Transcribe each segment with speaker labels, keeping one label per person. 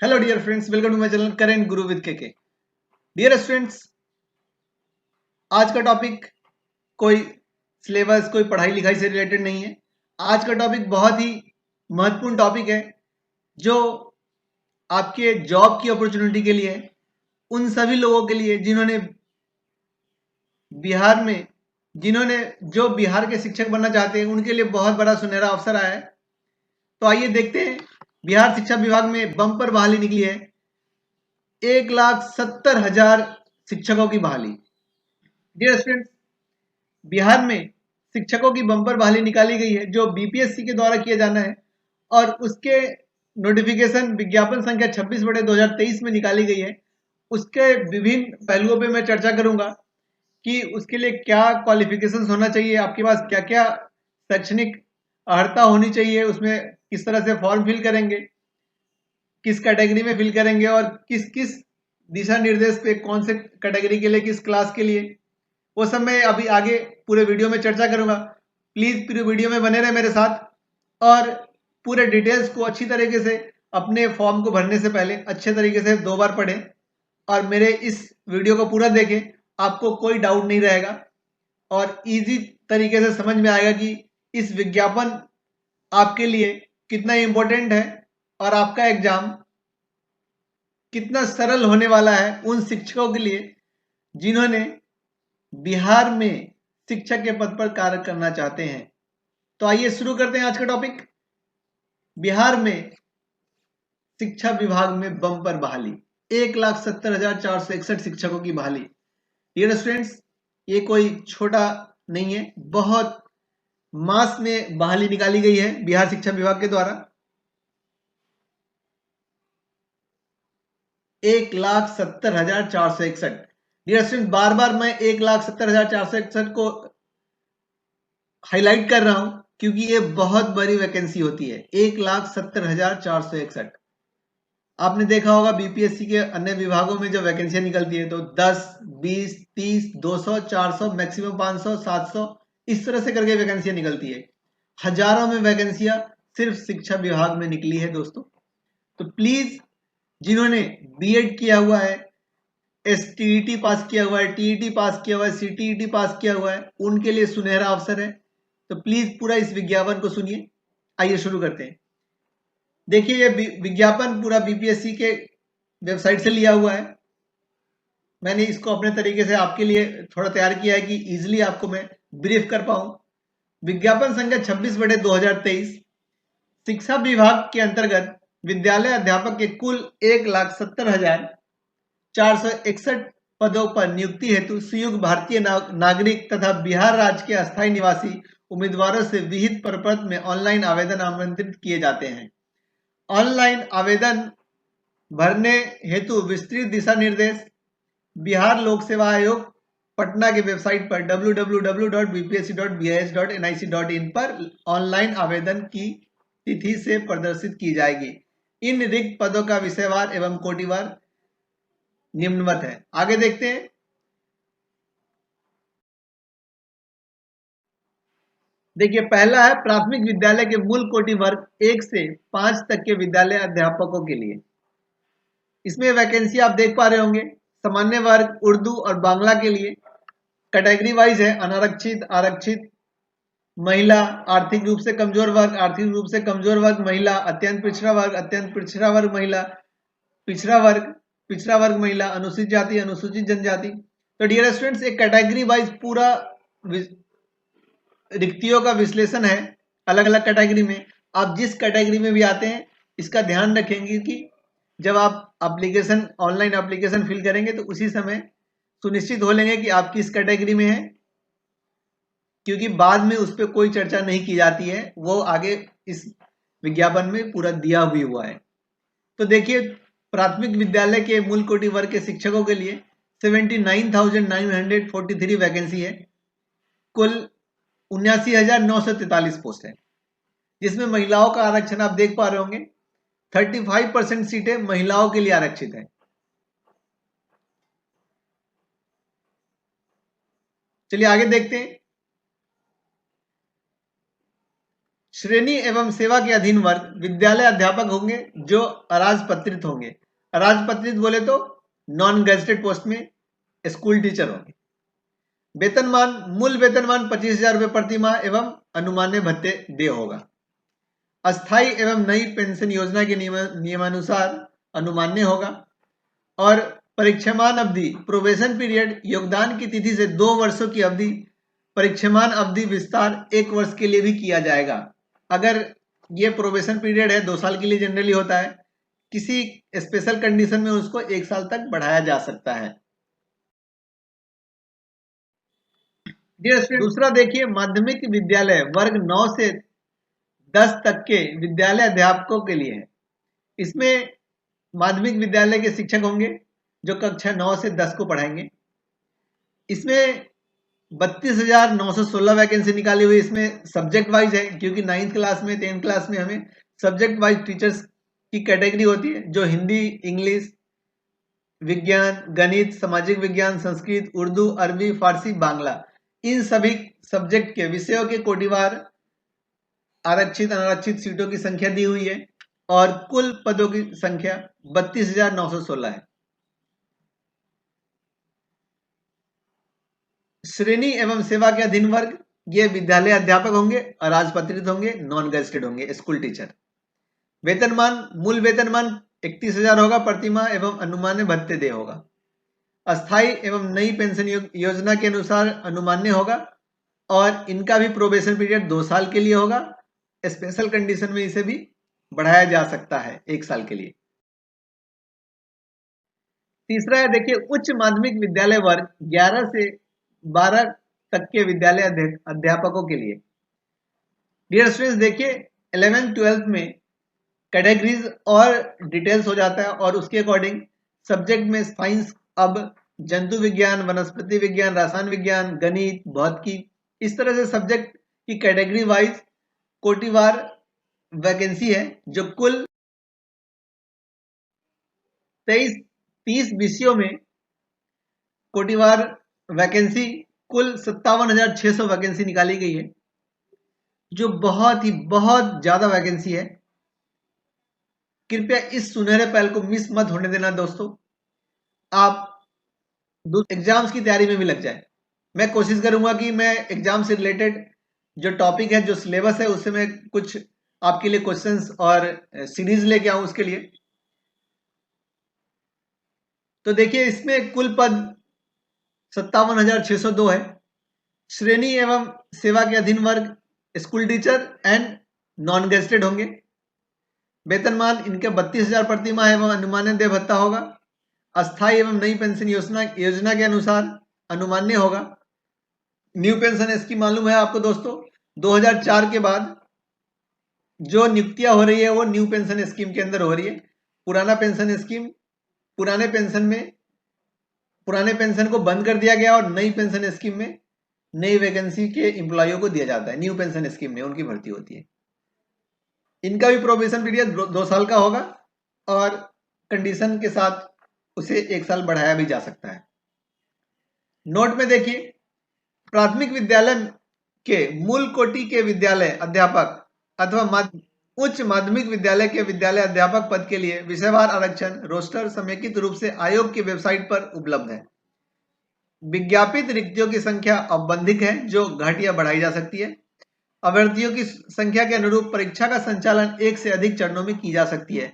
Speaker 1: Hello dear friends, welcome to my channel current Guru with K. Dear students, आज का topic कोई syllabus कोई पढ़ाई लिखाई से रिलेटेड नहीं है। आज का टॉपिक बहुत ही महत्वपूर्ण टॉपिक है जो आपके जॉब की अपॉर्चुनिटी के लिए है। उन सभी लोगों के लिए जिन्होंने बिहार में जिन्होंने जो बिहार के शिक्षक बनना चाहते हैं उनके लिए बहुत बड़ा सुनहरा अवसर आया है। तो आइए देखते हैं, बिहार शिक्षा विभाग में बम्पर बहाली निकली है। 1,70,000 शिक्षकों की बहाली। डियर स्टूडेंट्स, बिहार में शिक्षकों की बम्पर बहाली निकाली गई है जो बीपीएससी के द्वारा किया जाना है और उसके नोटिफिकेशन विज्ञापन संख्या 26/2023 में निकाली गई है। उसके विभिन्न पहलुओं पे मैं चर्चा करूंगा कि उसके लिए क्या क्वालिफिकेशंस होना चाहिए, आपके पास क्या क्या शैक्षणिक अर्हता होनी चाहिए, उसमें किस तरह से फॉर्म फिल करेंगे, किस कैटेगरी में फिल करेंगे और किस किस दिशा निर्देश पे कौन से कैटेगरी के लिए किस क्लास के लिए, वो सब मैं अभी आगे पूरे वीडियो में चर्चा करूंगा। प्लीज पूरे वीडियो में बने रहे मेरे साथ और पूरे डिटेल्स को अच्छी तरीके से अपने फॉर्म को भरने से पहले अच्छे तरीके से 2 बार पढ़ें और मेरे इस वीडियो को पूरा देखें। आपको कोई डाउट नहीं रहेगा और इजी तरीके से समझ में आएगा कि इस विज्ञापन आपके लिए कितना इंपॉर्टेंट है और आपका एग्जाम कितना सरल होने वाला है उन शिक्षकों के लिए जिन्होंने बिहार में शिक्षक के पद पर कार्य करना चाहते हैं। तो आइए शुरू करते हैं आज का टॉपिक। बिहार में शिक्षा विभाग में बम्पर बहाली, 1,70,461 शिक्षकों की बहाली। डियर स्टूडेंट्स, ये कोई छोटा नहीं है, बहुत मास में बहाली निकाली गई है बिहार शिक्षा विभाग के द्वारा। 1,70,461। डियर स्टूडेंट, बार बार मैं 1,70,461 को हाईलाइट कर रहा हूं क्योंकि ये बहुत बड़ी वैकेंसी होती है। 1,70,461। आपने देखा होगा बीपीएससी के अन्य विभागों में जब वैकेंसियां निकलती है तो 10, 20, 30, 200, 400, मैक्सिमम 500, 700 इस तरह से करके वैकेंसियां निकलती है। हजारों में वैकेंसियां सिर्फ शिक्षा विभाग में निकली है दोस्तों। तो प्लीज, जिन्होंने बीएड किया हुआ है, एसटीईटी पास किया हुआ है, टीईटी पास किया हुआ है, सीटीईटी पास किया हुआ है, उनके लिए सुनहरा अवसर है। तो प्लीज पूरा इस विज्ञापन को सुनिए। आइए शुरू करते हैं। देखिए, ये विज्ञापन पूरा बीपीएससी के वेबसाइट से लिया हुआ है। मैंने इसको अपने तरीके से आपके लिए थोड़ा तैयार किया है कि इजीली आपको मैं ब्रीफ कर पाऊं। विज्ञापन संख्या 26/2023। शिक्षा विभाग के अंतर्गत विद्यालय अध्यापक के कुल 1,70,461 पदों पर नियुक्ति हेतु संयुक्त भारतीय नागरिक तथा बिहार राज्य के अस्थायी निवासी उम्मीदवारों से विहित प्रपत्र में ऑनलाइन आवेदन आमंत्रित किए जाते हैं। ऑनलाइन आवेदन भरने हेतु विस्तृत दिशा निर्देश बिहार लोक सेवा आयोग पटना के वेबसाइट पर www.bpsc.bis.nic.in पर ऑनलाइन आवेदन की तिथि से प्रदर्शित की जाएगी। इन रिक्त पदों का विषयवार एवं कोटिवार निम्नवत है। आगे देखते हैं। देखिए, पहला है प्राथमिक विद्यालय के मूल कोटि वर्ग 1 से 5 तक के विद्यालय अध्यापकों के लिए। इसमें वैकेंसी आप देख पा रहे होंगे। सामान्य वर्ग उर्दू और बांग्ला के लिए कैटेगरी वाइज है, अनारक्षित, आरक्षित, महिला, आर्थिक रूप से कमजोर वर्ग, आर्थिक रूप से कमजोर वर्ग महिला, अत्यंत पिछड़ा वर्ग, अत्यंत पिछड़ा वर्ग महिला, पिछड़ा वर्ग, पिछड़ा वर्ग महिला, अनुसूचित जाति, अनुसूचित जनजाति। तो डियर स्टूडेंट्स, एक कैटेगरी वाइज पूरा रिक्तियों का विश्लेषण है अलग अलग कैटेगरी में। आप जिस कैटेगरी में भी आते हैं इसका ध्यान रखेंगे कि जब आप एप्लीकेशन ऑनलाइन एप्लीकेशन फिल करेंगे तो उसी समय सुनिश्चित हो लेंगे कि आप किस कैटेगरी में है, क्योंकि बाद में उस पर कोई चर्चा नहीं की जाती है, वो आगे इस विज्ञापन में पूरा दिया भी हुआ है। तो देखिए, प्राथमिक विद्यालय के मूल कोटि वर्ग के शिक्षकों के लिए 79,943 वैकेंसी है। कुल 79,943 पोस्ट है, जिसमें महिलाओं का आरक्षण आप देख पा रहे होंगे। 35% सीटें महिलाओं के लिए आरक्षित है। चलिए आगे देखते हैं। श्रेणी एवं सेवा के अधीन वर्ग विद्यालय अध्यापक होंगे जो अराजपत्रित होंगे। अराजपत्रित बोले तो नॉन गेजेटेड पोस्ट में स्कूल टीचर होंगे। वेतनमान, मूल वेतनमान 25,000 रुपये प्रति माह एवं अनुमान्य भत्ते देय होगा। अस्थायी एवं नई पेंशन योजना के नियमानुसार अनुमान्य होगा। और परीक्षामान अवधि, प्रोबेशन पीरियड, योगदान की तिथि से 2 वर्षों की अवधि, परीक्षामान अवधि विस्तार 1 वर्ष के लिए भी किया जाएगा। अगर ये प्रोबेशन पीरियड है 2 साल के लिए जनरली होता है, किसी स्पेशल कंडीशन में उसको 1 साल तक बढ़ाया जा सकता है। दूसरा देखिए, माध्यमिक विद्यालय वर्ग 9 से 10 तक के विद्यालय अध्यापकों के लिए है। इसमें माध्यमिक विद्यालय के शिक्षक होंगे जो कक्षा 9 से 10 को पढ़ाएंगे। इसमें 32,916 वैकेंसी निकाली हुई। इसमें सब्जेक्ट वाइज है, क्योंकि 9th क्लास में 10th क्लास में हमें सब्जेक्ट वाइज टीचर्स की कैटेगरी होती है, जो हिंदी, इंग्लिश, विज्ञान, गणित, सामाजिक विज्ञान, संस्कृत, उर्दू, अरबी, फारसी, बांग्ला, इन सभी सब्जेक्ट के विषयों के कोटिवार आरक्षित अनारक्षित सीटों की संख्या दी हुई है और कुल पदों की संख्या 32,916 है। श्रेणी एवं सेवा के अधीन वर्ग ये विद्यालय अध्यापक होंगे, अराजपत्रित होंगे, नॉन गेजेटेड होंगे, स्कूल टीचर। वेतनमान, मूल वेतनमान 31,000 होगा प्रति माह एवं अनुमान्य भत्ते देय होगा। अस्थायी एवं नई पेंशन योजना के अनुसार अनुमान्य होगा और इनका भी प्रोबेशन पीरियड 2 साल के लिए होगा। स्पेशल कंडीशन में इसे भी बढ़ाया जा सकता है 1 साल के लिए। तीसरा है देखिए, उच्च माध्यमिक विद्यालय वर्ग 11 से 12 तक के विद्यालय अध्यापकों के लिए। डियर स्टूडेंट्स देखिए, 11th-12th में कैटेगरीज और डिटेल्स हो जाता है और उसके अकॉर्डिंग सब्जेक्ट में साइंस, अब जंतु विज्ञान, वनस्पति विज्ञान, रसायन विज्ञान, गणित, भौतिकी, इस तरह से सब्जेक्ट की कैटेगरी वाइज कोटिवार वैकेंसी है, जो कुल 30 विषयों में कोटिवार वैकेंसी कुल 57,600 वैकेंसी निकाली गई है, जो बहुत ज्यादा वैकेंसी है। कृपया इस सुनहरे पहल को मिस मत होने देना दोस्तों, आप एग्जाम्स की तैयारी में भी लग जाए। मैं कोशिश करूंगा कि मैं एग्जाम से रिलेटेड जो टॉपिक है, जो सिलेबस है, उससे मैं कुछ आपके लिए क्वेश्चंस और सीरीज लेके आऊं उसके लिए। तो देखिए, इसमें कुल पद 57,602 है। श्रेणी एवं सेवा के अधीन वर्ग school teacher and non gazetted होंगे। वेतनमान इनके 32,000 प्रति माह एवं अनुमान्य देय भत्ता होगा। अस्थायी एवं नई पेंशन योजना के अनुसार अनुमान्य होगा। न्यू पेंशन स्कीम मालूम है आपको दोस्तों, 2004 के बाद जो नियुक्तियां हो रही है वो न्यू पेंशन स्कीम के अंदर हो रही है। पुराना पेंशन स्कीम, पुराने पेंशन को बंद कर दिया गया और नई पेंशन स्कीम में नई वैकेंसी के एम्प्लॉयों को दिया जाता है। न्यू पेंशन स्कीम में उनकी भर्ती होती है। इनका भी प्रोबेशन पीरियड 2 साल का होगा और कंडीशन के साथ उसे 1 साल बढ़ाया भी जा सकता है। नोट में देखिए, प्राथमिक विद्यालय के मूल कोटि के विद्यालय अध्यापक अथवा उच्च माध्यमिक विद्यालय के विद्यालय अध्यापक पद के लिए विषयवार आरक्षण रोस्टर समेकित रूप से आयोग की वेबसाइट पर उपलब्ध है। विज्ञापित रिक्तियों की संख्या औपबंधिक है, जो घट या बढ़ाई जा सकती है। अभ्यर्थियों की संख्या के अनुरूप परीक्षा का संचालन 1 से अधिक चरणों में की जा सकती है।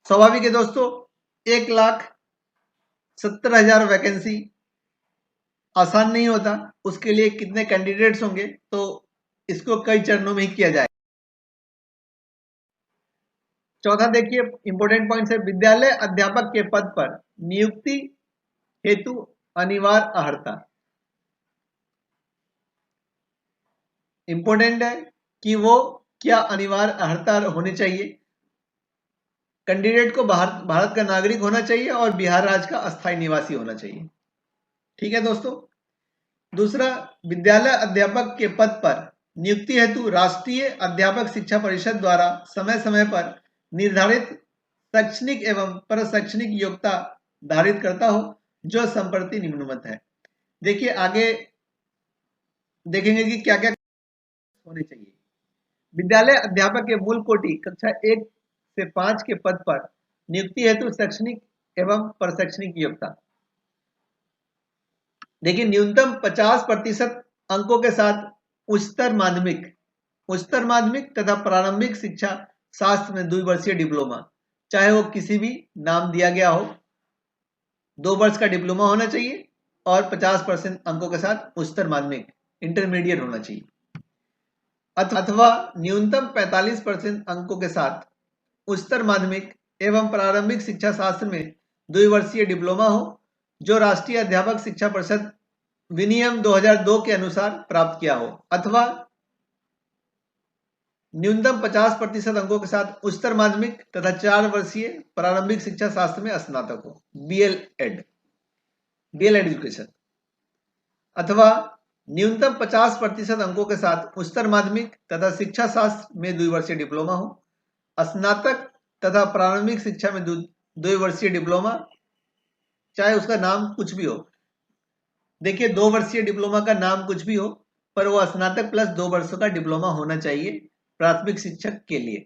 Speaker 1: स्वाभाविक है दोस्तों, 1,70,000 वैकेंसी आसान नहीं होता, उसके लिए कितने कैंडिडेट्स होंगे, तो इसको कई चरणों में ही किया जाए। चौथा देखिए, इंपोर्टेंट पॉइंट है, विद्यालय अध्यापक के पद पर नियुक्ति हेतु अनिवार्य अर्हता। इंपोर्टेंट है कि वो क्या अनिवार्य अर्हता होनी चाहिए। कैंडिडेट को भारत का नागरिक होना चाहिए और बिहार राज्य का अस्थायी निवासी होना चाहिए। ठीक है दोस्तों। दूसरा, विद्यालय अध्यापक के पद पर नियुक्ति हेतु राष्ट्रीय अध्यापक शिक्षा परिषद द्वारा समय समय पर निर्धारित शैक्षणिक एवं प्रशैक्षणिक योग्यता धारित करता हो, जो संप्रति निम्नवत है। देखिए, आगे देखेंगे कि क्या क्या होने चाहिए। विद्यालय अध्यापक के मूल कोटि कक्षा 1 से 5 के पद पर नियुक्ति हेतु शैक्षणिक एवं प्रशैक्षणिक योग्यता। देखिए, न्यूनतम 50% अंकों के साथ उच्चतर माध्यमिक तथा प्रारंभिक शिक्षा शास्त्र में 2 वर्षीय डिप्लोमा, चाहे वो किसी भी नाम दिया गया हो, 2 वर्ष का डिप्लोमा होना चाहिए और 50% अंकों के साथ उच्चतर माध्यमिक इंटरमीडिएट होना चाहिए, अथवा न्यूनतम 45% अंकों के साथ उच्चतर माध्यमिक एवं प्रारंभिक शिक्षा शास्त्र में 2 वर्षीय डिप्लोमा हो, जो राष्ट्रीय अध्यापक शिक्षा परिषद विनियम 2002 के अनुसार प्राप्त किया हो, अथवा न्यूनतम 50% अंकों के साथ उच्चतर माध्यमिक तथा 4 वर्षीय प्रारंभिक शिक्षा शास्त्र में स्नातक हो, बीएल एजुकेशन, अथवा न्यूनतम 50% अंकों के साथ उच्चतर माध्यमिक तथा शिक्षा शास्त्र में 2 वर्षीय डिप्लोमा हो, स्नातक तथा प्रारंभिक शिक्षा में 2 वर्षीय डिप्लोमा, चाहे उसका नाम कुछ भी हो। देखिए, 2 वर्षीय डिप्लोमा का नाम कुछ भी हो, पर वो स्नातक प्लस 2 वर्षों का डिप्लोमा होना चाहिए प्राथमिक शिक्षक के लिए,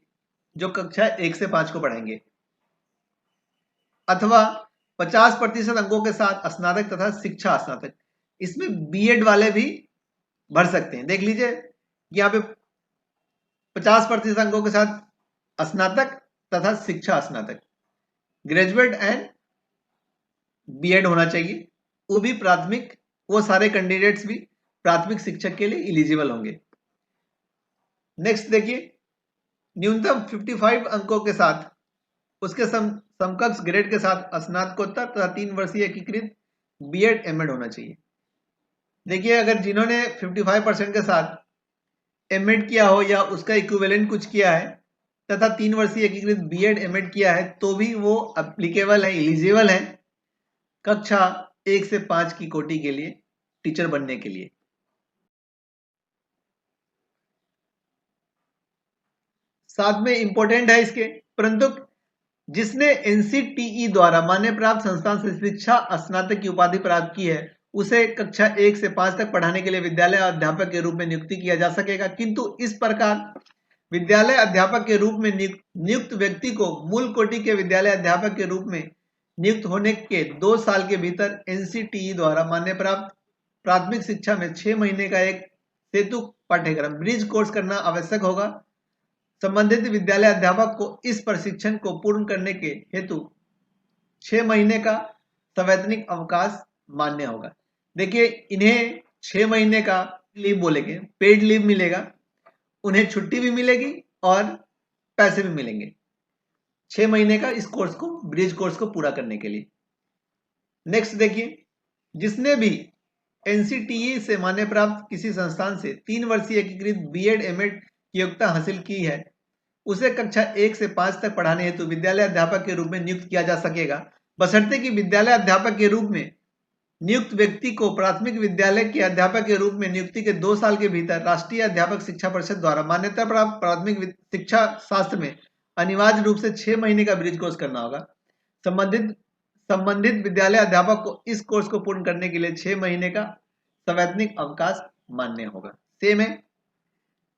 Speaker 1: जो कक्षा 1 से 5 को पढ़ाएंगे, अथवा 50% अंकों के साथ स्नातक तथा शिक्षा स्नातक। इसमें बीएड वाले भी भर सकते हैं। देख लीजिए, यहाँ पे 50% अंकों के साथ स्नातक तथा शिक्षा स्नातक, ग्रेजुएट एंड बीएड होना चाहिए। वो भी प्राथमिक, वो सारे कैंडिडेट्स भी प्राथमिक शिक्षक के लिए एलिजिबल होंगे। नेक्स्ट देखिए, न्यूनतम 55 अंकों के साथ उसके समकक्ष ग्रेड के साथ स्नातकोत्तर तथा 3 वर्षीय एकीकृत बीएड एमएड होना चाहिए। देखिए, अगर जिन्होंने 55% के साथ एमएड किया हो या उसका इक्विवेलेंट कुछ किया है तथा 3 वर्षीय एकीकृत बीएड एमएड किया है, तो भी वो एप्लीकेबल है, एलिजिबल है कक्षा 1 से 5 की कोटि के लिए, टीचर बनने के लिए। साथ में इंपॉर्टेंट है इसके, परंतु जिसने एनसीटीई द्वारा मान्य प्राप्त संस्थान से शिक्षा स्नातक की उपाधि प्राप्त की है, उसे कक्षा 1 से 5 तक पढ़ाने के लिए विद्यालय अध्यापक के रूप में नियुक्ति किया जा सकेगा। किंतु इस प्रकार विद्यालय अध्यापक के रूप में नियुक्त व्यक्ति को मूल कोटि के विद्यालय अध्यापक के रूप में नियुक्त होने के 2 साल के भीतर एनसीटीई द्वारा मान्य प्राप्त प्राथमिक शिक्षा में 6 महीने का एक सेतु पाठ्यक्रम ब्रिज कोर्स करना आवश्यक होगा। संबंधित विद्यालय अध्यापक को इस प्रशिक्षण को पूर्ण करने के हेतु 6 महीने का संवैतनिक अवकाश मान्य होगा। देखिए, इन्हें 6 महीने का लीव बोलेंगे, पेड लीव मिलेगा, उन्हें छुट्टी भी मिलेगी और पैसे भी मिलेंगे 6 महीने का इस कोर्स को, ब्रिज कोर्स को पूरा करने के लिए। नेक्स्ट देखिए, जिसने भी एनसीटीई से मान्य प्राप्त किसी संस्थान से 3 वर्षीय एकीकृत बीएड एमएड की योग्यता हासिल की है, उसे कक्षा 1 से 5 तक पढ़ाने हेतु विद्यालय अध्यापक के रूप में नियुक्त किया जा सकेगा, बशर्ते कि विद्यालय अध्यापक के रूप में नियुक्त व्यक्ति को प्राथमिक विद्यालय के अध्यापक के रूप में नियुक्ति के 2 साल के भीतर राष्ट्रीय अध्यापक शिक्षा परिषद द्वारा मान्यता प्राप्त प्राथमिक शिक्षा शास्त्र में अनिवार्य रूप से 6 महीने का ब्रिज कोर्स करना होगा। संबंधित विद्यालय अध्यापक को इस कोर्स को पूर्ण करने के लिए 6 महीने का संवैतनिक अवकाश मान्य होगा। सेम है।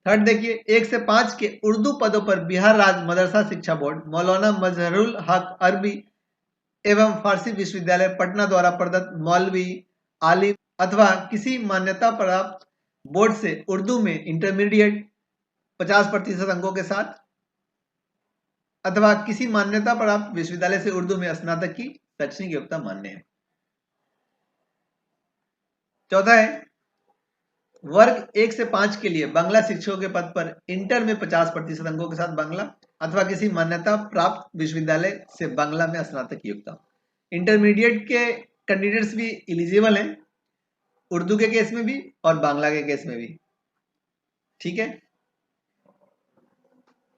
Speaker 1: थर्ड देखिए, 1 से 5 के उर्दू पदों पर बिहार राज्य मदरसा शिक्षा बोर्ड, मौलाना मजहरुल हक अरबी एवं फारसी विश्वविद्यालय पटना द्वारा प्रदत्त मौलवी, आलिम अथवा किसी मान्यता प्राप्त बोर्ड से उर्दू में इंटरमीडिएट 50% अंकों के साथ, अथवा किसी मान्यता प्राप्त विश्वविद्यालय से उर्दू में स्नातक की शैक्षणिक योग्यता मान्य है। चौथा है, वर्ग 1 से 5 के लिए बांग्ला शिक्षकों के पद पर इंटर में 50% अंकों के साथ बांग्ला अथवा किसी मान्यता प्राप्त विश्वविद्यालय से बांग्ला में स्नातक की योग्यता। इंटरमीडिएट के कैंडिडेट्स भी एलिजिबल हैं, उर्दू के केस में भी और बांग्ला के केस में भी। ठीक है।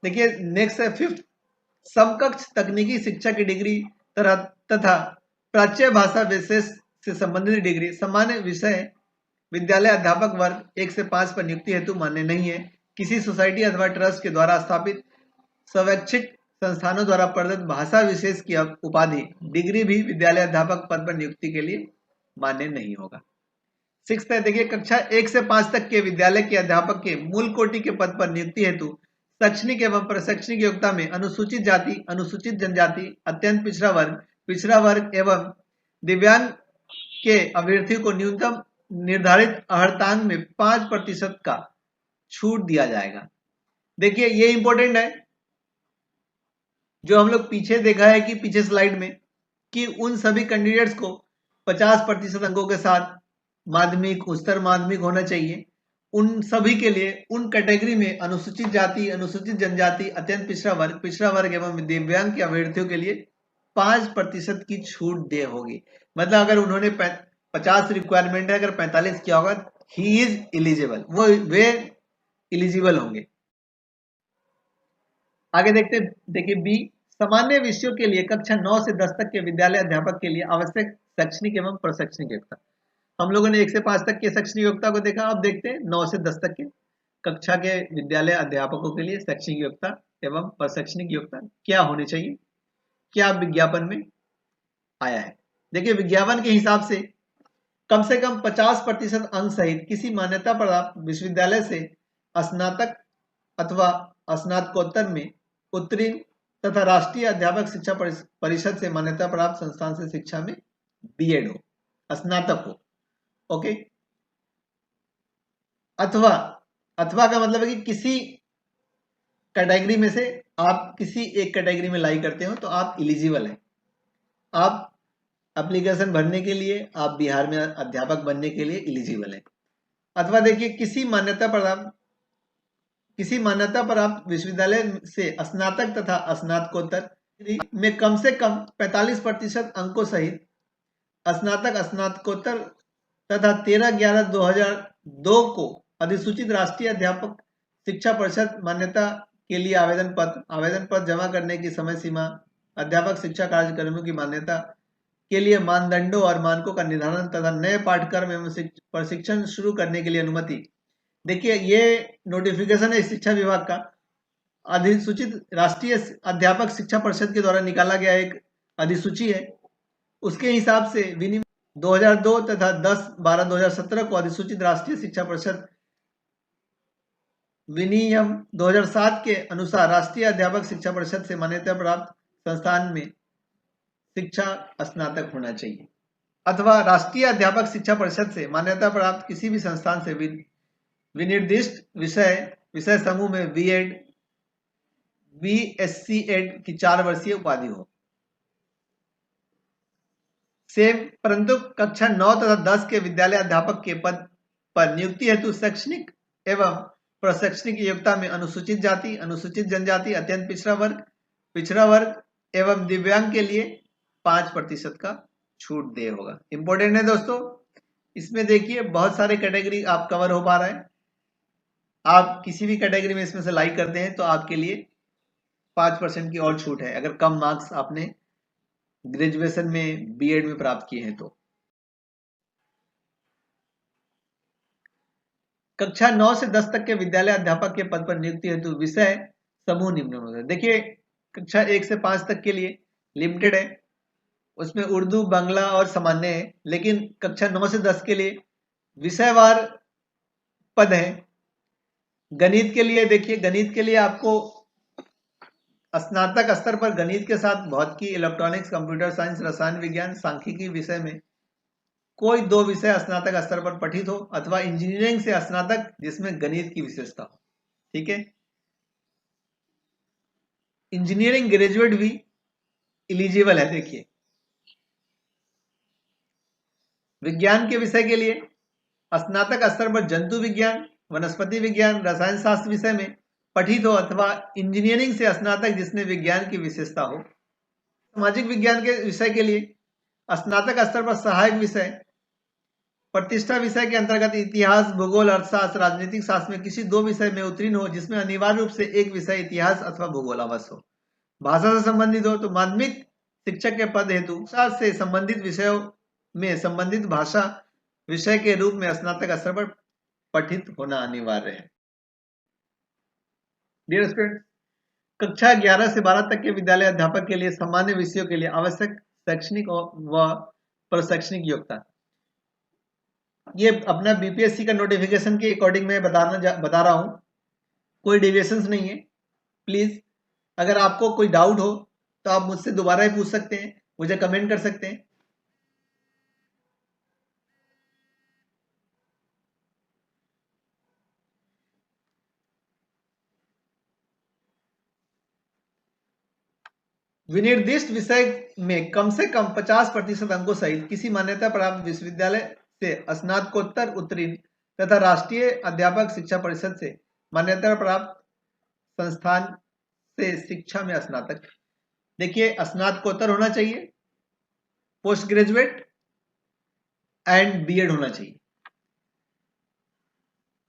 Speaker 1: देखिए, नेक्स्ट है 5th, समकक्ष तकनीकी शिक्षा की डिग्री तथा प्राच्य भाषा विशेष से संबंधित डिग्री सामान्य विषय विद्यालय अध्यापक वर्ग 1 से 5 पर नियुक्ति हेतु मान्य नहीं है। किसी सोसाइटी अथवा ट्रस्ट के द्वारा स्थापित स्वैच्छिक संस्थानों द्वारा प्रदत्त भाषा विशेष की उपाधि डिग्री भी विद्यालय अध्यापक पद पर नियुक्ति के लिए मान्य नहीं होगा। सिक्स है, देखिए कक्षा 1 से 5 तक के विद्यालय के अध्यापक के मूल कोटि के पद पर नियुक्ति हेतु शैक्षणिक एवं प्रशैक्षणिक योग्यता में अनुसूचित जाति, अनुसूचित जनजाति, अत्यंत पिछड़ा वर्ग एवं दिव्यांग के अभ्यर्थियों को न्यूनतम निर्धारित अर्हतांक में 5% का छूट दिया जाएगा। देखिए ये इंपॉर्टेंट है, जो हम लोग पीछे देखा है कि पीछे स्लाइड में कि उन सभी कैंडिडेट्स को 50% अंकों के साथ माध्यमिक, उच्चतर माध्यमिक होना चाहिए। उन सभी के लिए उन कैटेगरी में अनुसूचित जाति, अनुसूचित जनजाति, अत्यंत पिछड़ा वर्ग एवं दिव्यांग के अभ्यर्थियों के लिए 5% की छूट दे होगी। मतलब अगर उन्होंने 50 रिक्वायरमेंट है, अगर 45 किया होगा, he is eligible, way eligible होंगे। आगे देखते, देखिए बी, सामान्य विषयों के लिए कक्षा 9 से 10 तक के विद्यालय अध्यापक के लिए आवश्यक शैक्षणिक एवं प्रशैक्षणिक योग्यता। हम लोगों ने 1 से 5 तक के शैक्षणिक योग्यता को देखा, अब देखते हैं 9 से 10 तक के कक्षा के विद्यालय अध्यापकों के लिए शैक्षणिक योग्यता एवं प्रशैक्षणिक योग्यता क्या होनी चाहिए, क्या विज्ञापन में आया है। देखिए विज्ञापन के हिसाब से कम 50% अंक सहित किसी मान्यता प्राप्त विश्वविद्यालय से स्नातक अथवा स्नातकोत्तर में उत्तीर्ण तथा राष्ट्रीय अध्यापक शिक्षा परिषद से मान्यता प्राप्त संस्थान से शिक्षा में बीएड हो, स्नातक हो, ओके। अथवा का मतलब है कि किसी कैटेगरी में से आप किसी एक कैटेगरी में लाई करते हो तो आप एलिजिबल हैं, आप एप्लीकेशन भरने के लिए, आप बिहार में अध्यापक बनने के लिए एलिजिबल हैं। अथवा देखिए किसी मान्यता प्राप्त विश्वविद्यालय से स्नातक तथा स्नातकोत्तर में कम से कम 45% अंकों सहित स्नातक, स्नातकोत्तर तथा 13/11/2002 को अधिसूचित राष्ट्रीय अध्यापक शिक्षा परिषद मान्यता के लिए आवेदन पत्र जमा करने की समय सीमा, अध्यापक शिक्षा कार्यक्रमों की मान्यता के लिए मानदंडों और मानकों का निर्धारण तथा नए पाठ्यक्रम एवं प्रशिक्षण शुरू करने के लिए अनुमति। देखिए ये नोटिफिकेशन है शिक्षा विभाग का, अधिसूचित राष्ट्रीय अध्यापक शिक्षा परिषद के द्वारा निकाला गया एक अधिसूची है। उसके हिसाब से 2002 तथा 10/12/2017 को अधिसूचित राष्ट्रीय शिक्षा परिषद विनियम 2007 के अनुसार राष्ट्रीय अध्यापक शिक्षा परिषद से मान्यता प्राप्त संस्थान में शिक्षा स्नातक होना चाहिए, अथवा राष्ट्रीय अध्यापक शिक्षा परिषद से मान्यता प्राप्त किसी भी संस्थान से विनिर्दिष्ट विषय समूह में बीएड, बीएससी एड की 4 वर्षीय उपाधि हो। सेम, परंतु कक्षा 9 तथा 10 के विद्यालय अध्यापक के पद पर नियुक्ति हेतु शैक्षणिक एवं प्रशैक्षणिक योग्यता में अनुसूचित जाति, अनुसूचित जनजाति, अत्यंत पिछड़ा वर्ग एवं दिव्यांग के लिए 5% का छूट दे होगा। इंपॉर्टेंट है दोस्तों, इसमें देखिए बहुत सारे कैटेगरी आप कवर हो पा रहे हैं। आप किसी भी कैटेगरी में इसमें से लाइक करते हैं तो आपके लिए 5% की और छूट है, अगर कम मार्क्स आपने ग्रेजुएशन में, बीएड में प्राप्त किए हैं तो। कक्षा 9 से 10 तक के विद्यालय अध्यापक के पद पर नियुक्ति हेतु विषय समूह निम्न है। देखिए कक्षा 1 से 5 तक के लिए लिमिटेड है, उसमें उर्दू, बांग्ला और सामान्य है, लेकिन कक्षा 9 से 10 के लिए विषयवार पद है। गणित के लिए देखिए, गणित के लिए आपको स्नातक स्तर पर गणित के साथ भौतिकी, इलेक्ट्रॉनिक्स, कंप्यूटर साइंस, रसायन विज्ञान, सांख्यिकी विषय में कोई 2 विषय स्नातक स्तर पर पठित हो, अथवा इंजीनियरिंग से स्नातक जिसमें गणित की विशेषता हो। ठीक है, इंजीनियरिंग ग्रेजुएट भी एलिजिबल है। देखिए विज्ञान के विषय के लिए स्नातक स्तर पर जंतु विज्ञान, वनस्पति विज्ञान, रसायन शास्त्र विषय में पठित हो, अथवा इंजीनियरिंग से स्नातक जिसमें विज्ञान की विशेषता हो। सामाजिक विज्ञान के विषय के लिए स्नातक स्तर पर सहायक विषय, प्रतिष्ठा विषय के अंतर्गत इतिहास, भूगोल, अर्थशास्त्र, राजनीतिक शास्त्र में किसी 2 विषय में उत्तीर्ण हो, जिसमें अनिवार्य रूप से एक विषय इतिहास अथवा भूगोल अवश्य हो। भाषा से संबंधित हो तो माध्यमिक शिक्षक के पद हेतु भाषा से संबंधित विषयों में संबंधित भाषा विषय के रूप में स्नातक स्तर पर पठित होना अनिवार्य है। डियर स्टूडेंट, कक्षा 11 से 12 तक के विद्यालय अध्यापक के लिए सामान्य विषयों के लिए आवश्यक शैक्षणिक व प्रशैक्षणिक योग्यता। ये अपना बीपीएससी का नोटिफिकेशन के अकॉर्डिंग मैं बता रहा हूँ, कोई डेविएशंस नहीं है। प्लीज अगर आपको कोई डाउट हो तो आप मुझसे दोबारा ही पूछ सकते हैं, मुझे कमेंट कर सकते हैं। विनिर्दिष्ट विषय में कम से कम 50% अंकों सहित किसी मान्यता प्राप्त विश्वविद्यालय से स्नातकोत्तर उत्तीर्ण तथा राष्ट्रीय अध्यापक शिक्षा परिषद से मान्यता प्राप्त संस्थान से शिक्षा में स्नातक। देखिए, स्नातकोत्तर होना चाहिए, पोस्ट ग्रेजुएट एंड बीएड होना चाहिए,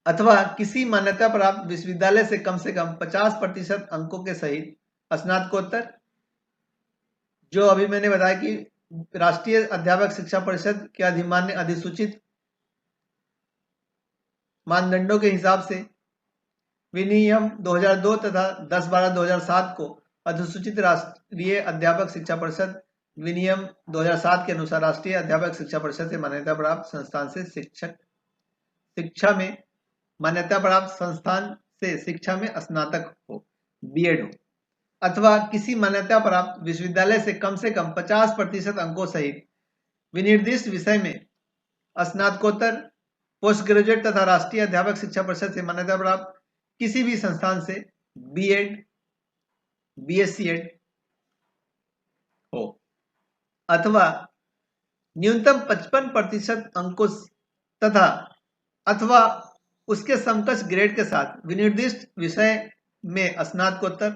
Speaker 1: अथवा किसी मान्यता प्राप्त विश्वविद्यालय से कम 50% अंकों के सहित स्नातकोत्तर, जो अभी मैंने बताया कि राष्ट्रीय अध्यापक शिक्षा परिषद के अधिमान्य अधिसूचित मानदंडों के हिसाब से विनियम 2002 तथा 10/12/2007 को अधिसूचित राष्ट्रीय अध्यापक शिक्षा परिषद विनियम 2007 के अनुसार राष्ट्रीय अध्यापक शिक्षा परिषद से मान्यता प्राप्त संस्थान से शिक्षा में मान्यता प्राप्त संस्थान से शिक्षा में स्नातक हो, बीएड हो, अथवा किसी मान्यता प्राप्त विश्वविद्यालय से कम 50% अंकों सहित विनिर्दिष्ट विषय में स्नातकोत्तर, पोस्ट ग्रेजुएट तथा राष्ट्रीय अध्यापक शिक्षा परिषद से मान्यता प्राप्त किसी भी संस्थान से बीएड, बीएससी एड हो, अथवा न्यूनतम 55% अंकों तथा अथवा उसके समकक्ष ग्रेड के साथ विनिर्दिष्ट विषय में स्नातकोत्तर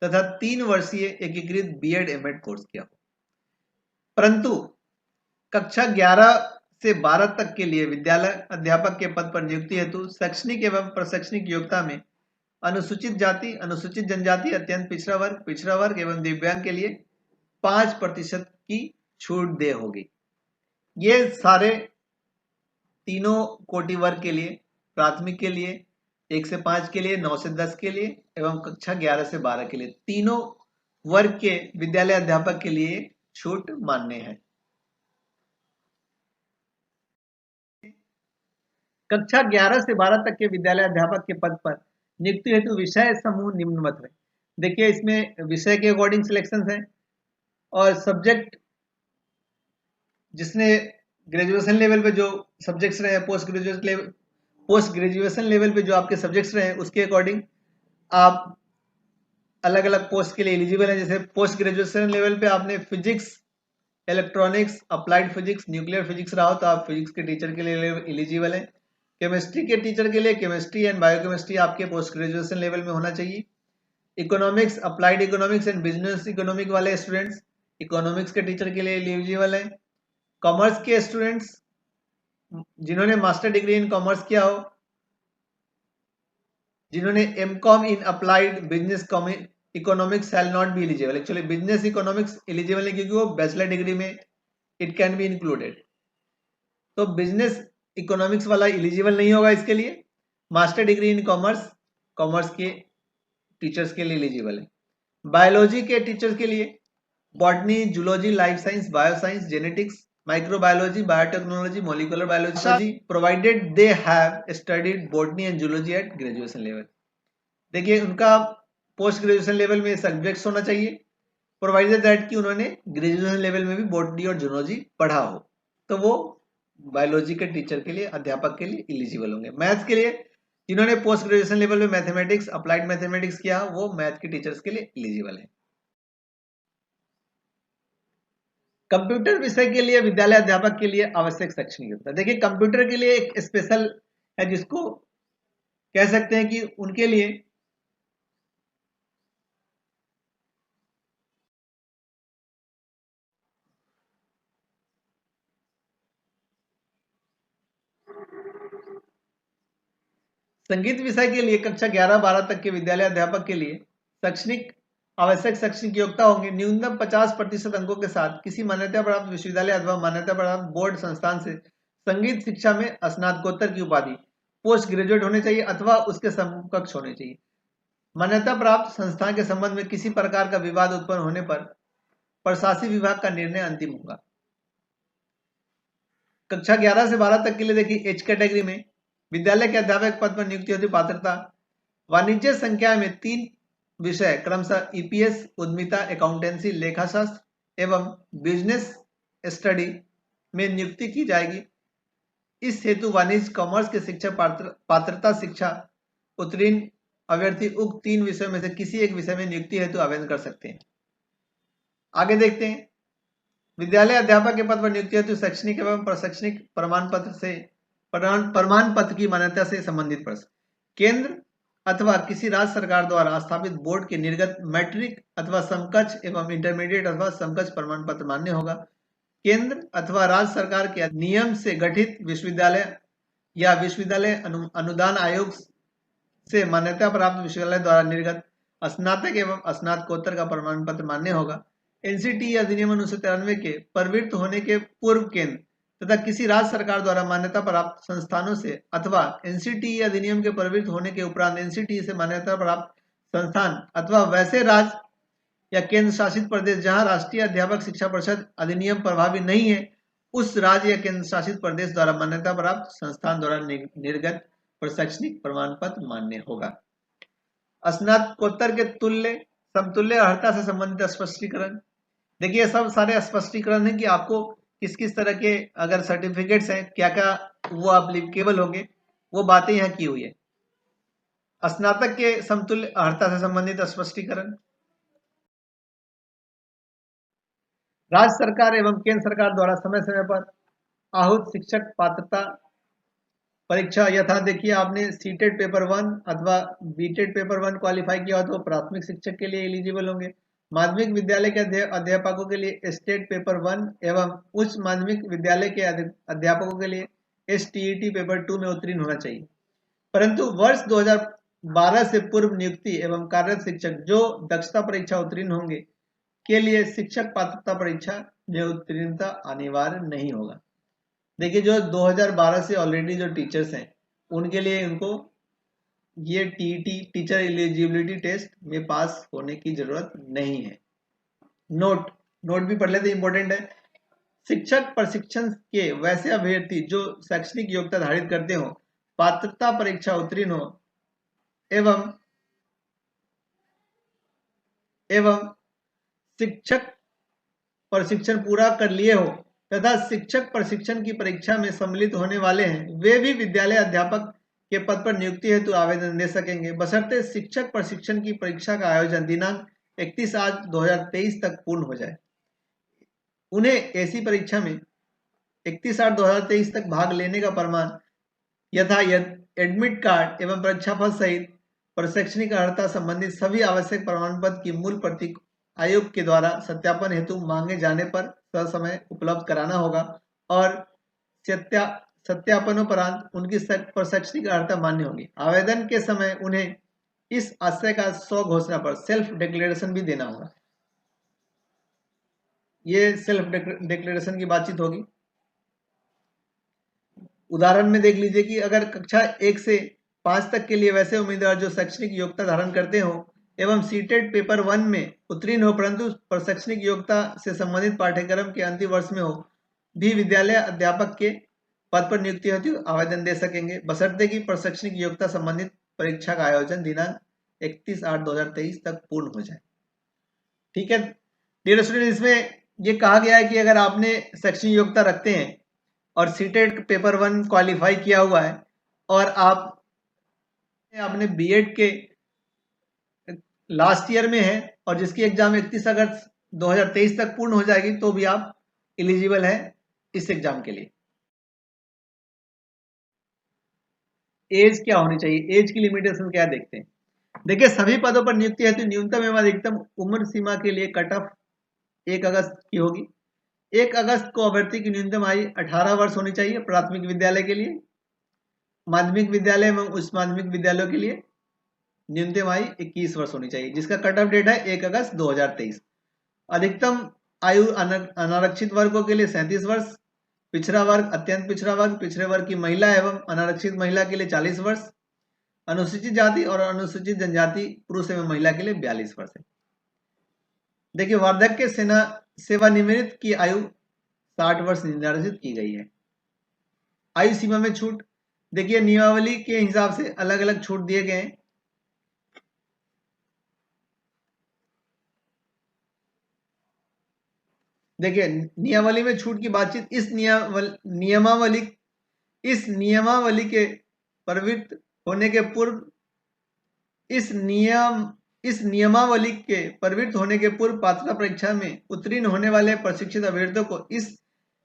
Speaker 1: तथा 3 वर्षीय एकीकृत बीएड एमएड कोर्स किया हो। परंतु कक्षा 11 से 12 तक के लिए विद्यालय अध्यापक के पद पर नियुक्ति हेतु शैक्षणिक एवं प्रशैक्षणिक योग्यता में अनुसूचित जाति, अनुसूचित जनजाति, अत्यंत पिछड़ा वर्ग एवं दिव्यांग के लिए 5% की छूट दे होगी। ये सारे तीनों कोटि वर्ग के लिए, प्राथमिक के लिए 1 से 5 के लिए, 9 से 10 के लिए एवं कक्षा 11 से 12 के लिए, तीनों वर्ग के विद्यालय अध्यापक के लिए छूट मान्य है। कक्षा 11 से 12 तक के विद्यालय अध्यापक के पद पर नियुक्ति हेतु विषय समूह निम्नवत है। देखिए, इसमें विषय के अकॉर्डिंग सिलेक्शन है और सब्जेक्ट, जिसने ग्रेजुएशन लेवल पे जो सब्जेक्ट्स रहे, पोस्ट ग्रेजुएशन लेवल पे जो आपके सब्जेक्ट्स रहे उसके अकॉर्डिंग आप अलग अलग पोस्ट के लिए एलिजिबल है। जैसे पोस्ट ग्रेजुएशन लेवल पे आपने physics, electronics, applied physics, nuclear physics रहा हो तो आप फिजिक्स के टीचर के लिए एलिजिबल है। केमिस्ट्री के टीचर के लिए केमिस्ट्री एंड बायोकेमिस्ट्री आपके पोस्ट ग्रेजुएशन लेवल में होना चाहिए। Economics, applied economics and business economic वाले स्टूडेंट्स इकोनॉमिक्स के टीचर के लिए एलिजिबल है। कॉमर्स के स्टूडेंट्स जिन्होंने मास्टर डिग्री इन कॉमर्स किया हो, जिन्होंने MCom in applied business economics shall not be eligible. Actually business economics eligible है क्योंकि वो बैचलर डिग्री में इट कैन बी इंक्लूडेड, तो बिजनेस इकोनॉमिक्स वाला एलिजिबल नहीं होगा इसके लिए। Master degree in commerce, commerce के टीचर्स के लिए एलिजिबल है। बायोलॉजी के टीचर्स के लिए botany, zoology, life science, bioscience, genetics, microbiology, biotechnology, molecular biology, provided they have studied botany and zoology eight graduation level. देखिए, उनका पोस्ट ग्रेजुएशन लेवल में सब्जेक्ट्स होना चाहिए, प्रोवाइडेड दैट कि उन्होंने ग्रेजुएशन लेवल में भी बॉटनी और जूलॉजी पढ़ा हो, तो वो बायोलॉजी के टीचर के लिए, अध्यापक के लिए एलिजिबल होंगे। मैथ्स के लिए जिन्होंने पोस्ट ग्रेजुएशन लेवल में मैथमेटिक्स, अप्लाइड मैथमेटिक्स किया, वो मैथ के टीचर्स के लिए एलिजिबल है। कंप्यूटर विषय के लिए विद्यालय अध्यापक के लिए आवश्यक शैक्षणिक योग्यता। देखिए, कंप्यूटर के लिए एक स्पेशल है जिसको कह सकते हैं कि उनके लिए संगीत विषय के लिए कक्षा 11-12 तक के विद्यालय अध्यापक के लिए शैक्षणिक आवश्यक शैक्षणिक योग्यता होंगे न्यूनतम 50% अंकों के साथ किसी मान्यता प्राप्त विश्वविद्यालय अथवा मान्यता प्राप्त बोर्ड संस्थान से संगीत शिक्षा में स्नातकोत्तर की उपाधि पोस्ट ग्रेजुएट होने चाहिए अथवा उसके समकक्ष होने चाहिए। मान्यता प्राप्त संस्थान के संबंध में किसी प्रकार का विवाद उत्पन्न होने पर प्रशासनिक विभाग का निर्णय अंतिम होगा। कक्षा 11 से 12 तक के लिए देखिए एच कैटेगरी में विद्यालय के अध्यापक पद पर नियुक्ति होती पात्रता वाणिज्य संख्या में 3 विषय क्रमशः ईपीएस, उद्यमिता, अकाउंटेंसी, लेखाशास्त्र एवं बिजनेस स्टडी में नियुक्ति की जाएगी। इस हेतु वाणिज्य कॉमर्स के शिक्षक पात्रता शिक्षा उत्तीर्ण अभ्यर्थी उक्त 3 विषयों में से किसी एक विषय में नियुक्ति हेतु आवेदन कर सकते हैं। आगे देखते हैं विद्यालय अध्यापक के पद पर नियुक्ति हेतु शैक्षणिक एवं प्रशैक्षणिक प्रमाण पत्र की मान्यता से संबंधित प्रश्न। केंद्र अथवा किसी राज्य सरकार द्वारा स्थापित बोर्ड के निर्गत मैट्रिक अथवा समकक्ष एवं इंटरमीडिएट अथवा समकक्ष प्रमाण पत्र मान्य होगा। केंद्र अथवा राज्य सरकार के नियम से गठित विश्वविद्यालय या विश्वविद्यालय अनुदान आयोग से मान्यता प्राप्त विश्वविद्यालय द्वारा निर्गत स्नातक एवं स्नातकोत्तर का प्रमाण पत्र मान्य होगा। एनसीटी अधिनियम 1993 के प्रवृत्त होने के पूर्व केंद्र तथा किसी राज्य सरकार द्वारा मान्यता प्राप्त संस्थानों से अथवा एनसीटी अधिनियम के प्रवृत्त होने के उपरांत एनसीटी से मान्यता प्राप्त संस्थान अथवा वैसे राज्य या केंद्र शासित प्रदेश जहां राष्ट्रीय अध्यापक शिक्षा परिषद अधिनियम प्रभावी नहीं है, उस राज्य या केंद्र शासित प्रदेश द्वारा मान्यता प्राप्त संस्थान द्वारा निर्गत प्रशैक्षणिक प्रमाण पत्र मान्य होगा। स्नातकोत्तर के समतुल्य अर्हता से संबंधित स्पष्टीकरण। देखिए सब सारे स्पष्टीकरण है कि आपको किस किस तरह के अगर सर्टिफिकेट्स हैं क्या क्या वो एप्लीकेबल होंगे, वो बातें यहाँ की हुई है। स्नातक के समतुल्य अर्हता से संबंधित स्पष्टीकरण। राज्य सरकार एवं केंद्र सरकार द्वारा समय समय पर आहूत शिक्षक पात्रता परीक्षा यथा देखिए आपने सीटेट पेपर 1 अथवा बीटेट पेपर 1 क्वालिफाई किया हो तो प्राथमिक शिक्षक के लिए एलिजिबल होंगे। माध्यमिक विद्यालय के अध्यापकों के लिए स्टेट पेपर 1 एवं उच्च माध्यमिक विद्यालय के अध्यापकों के लिए एसटीईटी पेपर 2 में उत्तीर्ण होना चाहिए। परंतु वर्ष 2012 से पूर्व नियुक्ति एवं कार्यरत शिक्षक जो दक्षता परीक्षा उत्तीर्ण होंगे के लिए शिक्षक पात्रता परीक्षा में उत्तीर्णता अनिवार्य नहीं होगा। देखिए जो 2012 से ऑलरेडी जो टीचर्स हैं उनके लिए उनको ये टीईटी टीचर एलिजिबिलिटी टेस्ट में पास होने की जरूरत नहीं है। नोट भी पढ़ लेते, इंपॉर्टेंट है। शिक्षक प्रशिक्षण के वैसे अभ्यर्थी जो शैक्षणिक योग्यता धारित करते हो, पात्रता परीक्षा उत्तीर्ण हो एवं शिक्षक प्रशिक्षण पूरा कर लिए हो तथा शिक्षक प्रशिक्षण की परीक्षा में सम्मिलित होने वाले हैं, वे भी विद्यालय अध्यापक के पद पर नियुक्ति हेतु आवेदन दे सकेंगे, बशर्ते शिक्षक प्रशिक्षण की परीक्षा का आयोजन दिनांक 31/8/2023 तक पूर्ण हो जाए। उन्हें ऐसी परीक्षा में 31/8/2023 तक भाग लेने का प्रमाण यथा एडमिट कार्ड एवं परीक्षा फल सहित प्रशैक्षणिक अर्हता संबंधित सभी आवश्यक प्रमाण पत्र की मूल प्रति आयोग के द्वारा सत्यापन हेतु मांगे जाने पर ससमय उपलब्ध कराना होगा और सत्यापनोपरांत उनकी प्रशैक्षणिक अर्हता मान्य होगी। आवेदन के समय उन्हें इस आशय का स्व घोषणा पर सेल्फ डिक्लेरेशन भी देना होगा। ये सेल्फ डिक्लेरेशन की बातचीत होगी। उदाहरण में देख लीजिए कि अगर कक्षा 1 से 5 तक के लिए वैसे उम्मीदवार जो शैक्षणिक योग्यता धारण करते हो एवं सीटेट पेपर 1 में उत्तीर्ण हो परंतु प्रशैक्षणिक योग्यता से संबंधित पाठ्यक्रम के अंतिम वर्ष में हो, भी विद्यालय अध्यापक के पद पर नियुक्ति हेतु आवेदन दे सकेंगे, बशर्ते कि प्रशैक्षणिक योग्यता संबंधित परीक्षा का आयोजन दिनांक 31/8/2023 तक पूर्ण हो जाए। ठीक है डियर स्टूडेंट, इसमें ये कहा गया है कि अगर आपने शैक्षणिक योग्यता रखते हैं और सीटेट पेपर 1 क्वालिफाई किया हुआ है और आपने बीएड के लास्ट ईयर में है और जिसकी एग्जाम 31 अगस्त 2023 तक पूर्ण हो जाएगी तो भी आप एलिजिबल है इस एग्जाम के लिए। एज क्या होनी चाहिए, एज की लिमिटेशन क्या देखते हैं। देखिए सभी पदों पर नियुक्ति हेतु न्यूनतम एवं अधिकतम उम्र सीमा के लिए कट ऑफ 1 अगस्त की होगी। 1 अगस्त को अभ्यर्थी की न्यूनतम आयु 18 वर्ष होनी चाहिए प्राथमिक विद्यालय के लिए। माध्यमिक विद्यालय एवं उच्च माध्यमिक विद्यालयों के लिए न्यूनतम आयु 21 वर्ष होनी चाहिए, जिसका कट ऑफ डेट है 1 अगस्त 2023। अधिकतम आयु अनारक्षित वर्गों के लिए 37 वर्ष, पिछड़ा वर्ग, अत्यंत पिछड़ा वर्ग, पिछड़े वर्ग की महिला एवं अनारक्षित महिला के लिए 40 वर्ष, अनुसूचित जाति और अनुसूचित जनजाति पुरुष एवं महिला के लिए 42 वर्ष है। देखिए वार्धक्य सेना सेवानिवृत्त की आयु 60 वर्ष निर्धारित की गई है। आयु सीमा में छूट, देखिए नियमावली के हिसाब से अलग अलग छूट दिए गए हैं। देखिए नियमावली में छूट की बातचीत इस नियमावली के प्रवृत्त होने के पूर्व इस नियमावली के प्रवृत्त होने के पूर्व पात्रता परीक्षा में उत्तीर्ण होने वाले प्रशिक्षित अभ्यर्थियों को इस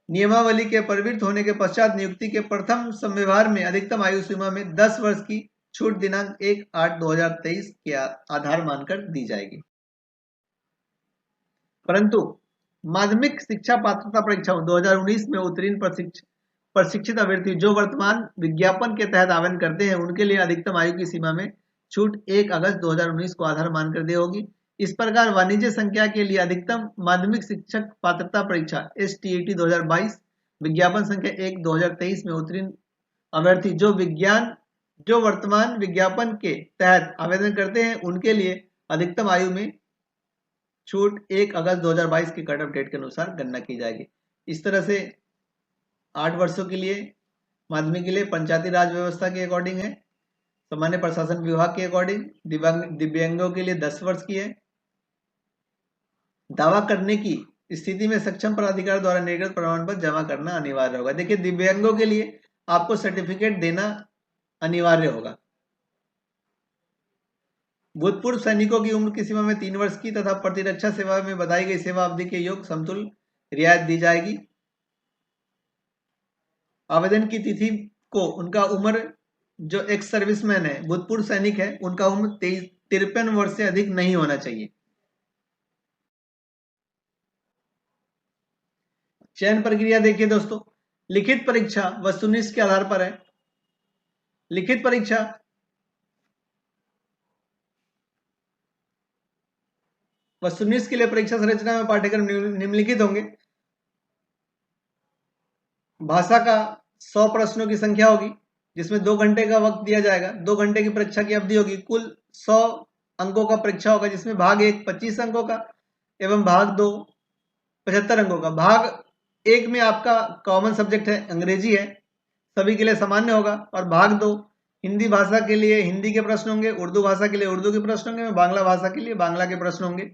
Speaker 1: नियमावली के प्रवृत्त होने के पश्चात नियुक्ति के प्रथम संविभार में अधिकतम आयु सीमा में 10 वर्ष की छूट दिनांक 1/8/2023 के आधार मानकर दी जाएगी। परंतु माध्यमिक शिक्षा पात्रता परीक्षा 2019 में उत्तीर्ण प्रशिक्षित अभ्यर्थी जो वर्तमान विज्ञापन के तहत आवेदन करते हैं उनके लिए अधिकतम आयु की सीमा में छूट 1 अगस्त 2019 को आधार मानकर दी होगी। इस प्रकार वाणिज्य संख्या के लिए अधिकतम माध्यमिक शिक्षक पात्रता परीक्षा STET 2022 विज्ञापन संख्या 1/2023 में उत्तीर्ण अभ्यर्थी जो वर्तमान विज्ञापन के तहत आवेदन करते हैं उनके लिए अधिकतम आयु में छूट 1 अगस्त 2022 की कट ऑफ डेट के अनुसार गणना की जाएगी। इस तरह से 8 वर्षों के लिए माध्यमिक के लिए पंचायती राज व्यवस्था के अकॉर्डिंग है, सामान्य प्रशासन विभाग के अकॉर्डिंग दिव्यांगों के लिए 10 वर्ष की है। दावा करने की स्थिति में सक्षम प्राधिकार द्वारा निर्गत प्रमाण पत्र जमा करना अनिवार्य होगा। देखिए दिव्यांगों के लिए आपको सर्टिफिकेट देना अनिवार्य होगा। भूतपूर्व सैनिकों की उम्र की सीमा में 3 वर्ष की तथा प्रतिरक्षा सेवा में बताई गई सेवा अवधि के योग समतुल्य रियायत दी जाएगी। आवेदन की तिथि को उनका उम्र जो एक्स सर्विसमैन है, भूतपूर्व सैनिक है, उनका उम्र 53 वर्ष से अधिक नहीं होना चाहिए। चयन प्रक्रिया देखिए दोस्तों, लिखित परीक्षा वस्तुनिष्ठ के आधार पर है। लिखित परीक्षा वस्तुनिष्ठ के लिए परीक्षा संरचना में पाठ्यक्रम निम्नलिखित होंगे। भाषा का 100 प्रश्नों की संख्या होगी जिसमें 2 घंटे का वक्त दिया जाएगा। 2 घंटे की परीक्षा की अवधि होगी। कुल 100 अंकों का परीक्षा होगा जिसमें भाग 1 25 अंकों का एवं भाग 2 75 अंकों का। भाग 1 में आपका कॉमन सब्जेक्ट है, अंग्रेजी है, सभी के लिए सामान्य होगा। और भाग 2 हिंदी भाषा के लिए हिंदी के प्रश्न होंगे, उर्दू भाषा के लिए उर्दू के प्रश्न होंगे, बांग्ला भाषा के लिए बांग्ला के प्रश्न होंगे,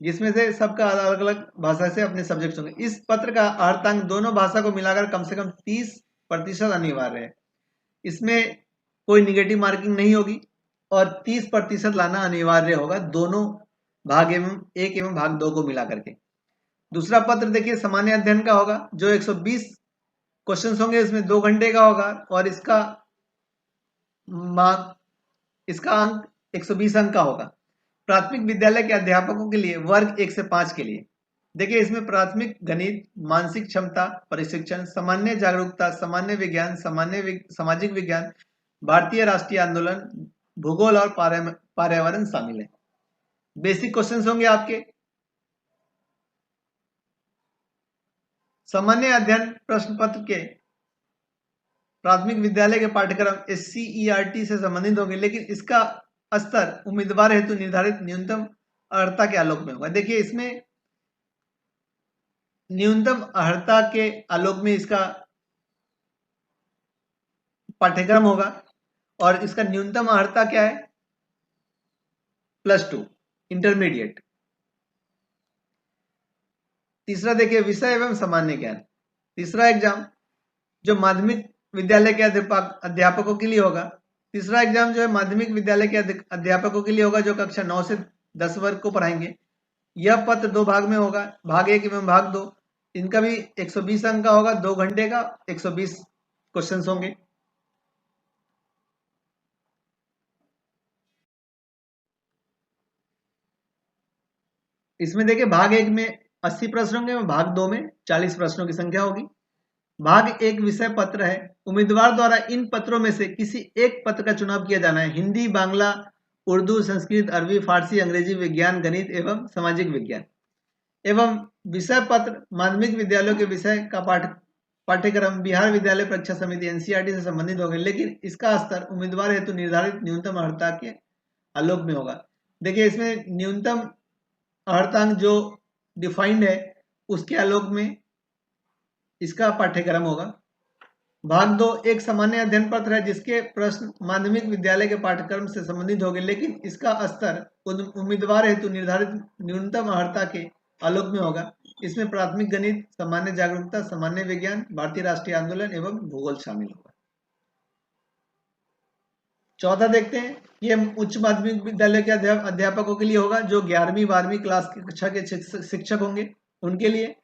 Speaker 1: जिसमें से सबका अलग अलग भाषा से अपने सब्जेक्ट होंगे। इस पत्र का अर्थांक दोनों भाषा को मिलाकर कम से कम 30% अनिवार्य है। इसमें कोई निगेटिव मार्किंग नहीं होगी और 30% लाना अनिवार्य होगा दोनों भाग 1 एवं भाग 2 को मिला करके। दूसरा पत्र देखिए सामान्य अध्ययन का होगा जो 120 क्वेश्चन होंगे, इसमें 2 घंटे का होगा और इसका अंक 120 अंक का होगा। प्राथमिक विद्यालय के अध्यापकों के लिए वर्ग 1 से 5 के लिए देखिए इसमें प्राथमिक गणित, मानसिक क्षमता प्रशिक्षण, सामान्य जागरूकता, सामान्य विज्ञान, सामाजिक विज्ञान, भारतीय राष्ट्रीय आंदोलन, भूगोल और पर्यावरण शामिल है। बेसिक क्वेश्चंस होंगे आपके। सामान्य अध्ययन प्रश्न पत्र के प्राथमिक विद्यालय के पाठ्यक्रम SCERT से संबंधित होंगे, लेकिन इसका स्तर उम्मीदवार हेतु निर्धारित न्यूनतम अर्हता के आलोक में होगा। देखिए इसमें न्यूनतम अर्हता के आलोक में इसका पाठ्यक्रम होगा और इसका न्यूनतम अर्हता क्या है? +2 इंटरमीडिएट। तीसरा देखिए विषय एवं सामान्य ज्ञान। तीसरा एग्जाम जो माध्यमिक विद्यालय के अध्यापकों के लिए होगा। तीसरा एग्जाम जो है माध्यमिक विद्यालय के अध्यापकों के लिए होगा जो कक्षा 9 से 10 वर्ग को पढ़ाएंगे। यह पत्र 2 भाग में होगा, भाग 1 एवं भाग 2। इनका भी 120 अंक का होगा, 2 घंटे का 120 क्वेश्चन होंगे। इसमें देखिए भाग 1 में 80 प्रश्न होंगे, भाग 2 में 40 प्रश्नों की संख्या होगी। भाग 1 विषय पत्र है। उम्मीदवार द्वारा इन पत्रों में से किसी एक पत्र का चुनाव किया जाना है। हिंदी, बांग्ला, उर्दू, संस्कृत, अरबी, फारसी, अंग्रेजी, विज्ञान, गणित एवं सामाजिक विज्ञान। एवं विषय पत्र माध्यमिक विद्यालयों के विषय का पाठ्यक्रम बिहार विद्यालय परीक्षा समिति NCERT से संबंधित होगा, लेकिन इसका स्तर उम्मीदवार हेतु निर्धारित न्यूनतम अर्हता के आलोक में होगा। देखिए इसमें न्यूनतम अर्हतांक जो डिफाइंड है उसके आलोक में इसका पाठ्यक्रम होगा। भाग 2 एक सामान्य अध्ययन पत्र है जिसके प्रश्न माध्यमिक विद्यालय के पाठ्यक्रम से संबंधित होंगे, लेकिन इसका स्तर उम्मीदवार हेतु निर्धारित न्यूनतम अर्हता के आलोक में होगा। इसमें प्राथमिक गणित, सामान्य जागरूकता, सामान्य विज्ञान, भारतीय राष्ट्रीय आंदोलन एवं भूगोल शामिल होगा। चौथा देखते हैं, ये उच्च माध्यमिक विद्यालय के अध्यापकों के लिए होगा जो 11वीं 12वीं क्लास की कक्षा के शिक्षक होंगे, उनके लिए।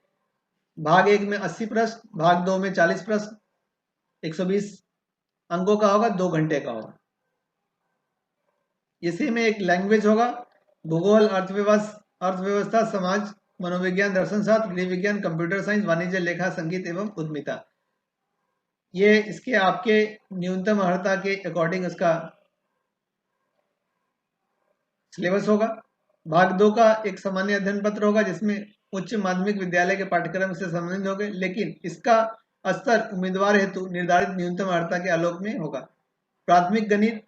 Speaker 1: भाग 1 में 80 प्रश्न, भाग 2 में 40 प्रश्न, 120 अंकों का होगा, 2 घंटे का होगा। इसी में एक लैंग्वेज होगा, भूगोल, अर्थव्यवस्था, समाज, मनोविज्ञान, दर्शन शास्त्र, गृह विज्ञान, कंप्यूटर साइंस, वाणिज्य, लेखा, संगीत एवं उद्यमिता। ये इसके आपके न्यूनतम अर्हता के अकॉर्डिंग इसका सिलेबस होगा। भाग 2 का एक सामान्य अध्ययन पत्र होगा जिसमें उच्च माध्यमिक विद्यालय के पाठ्यक्रम से संबंधित होंगे, लेकिन इसका स्तर उम्मीदवार हेतु निर्धारित न्यूनतम अर्हता के आलोक में होगा। प्राथमिक गणित,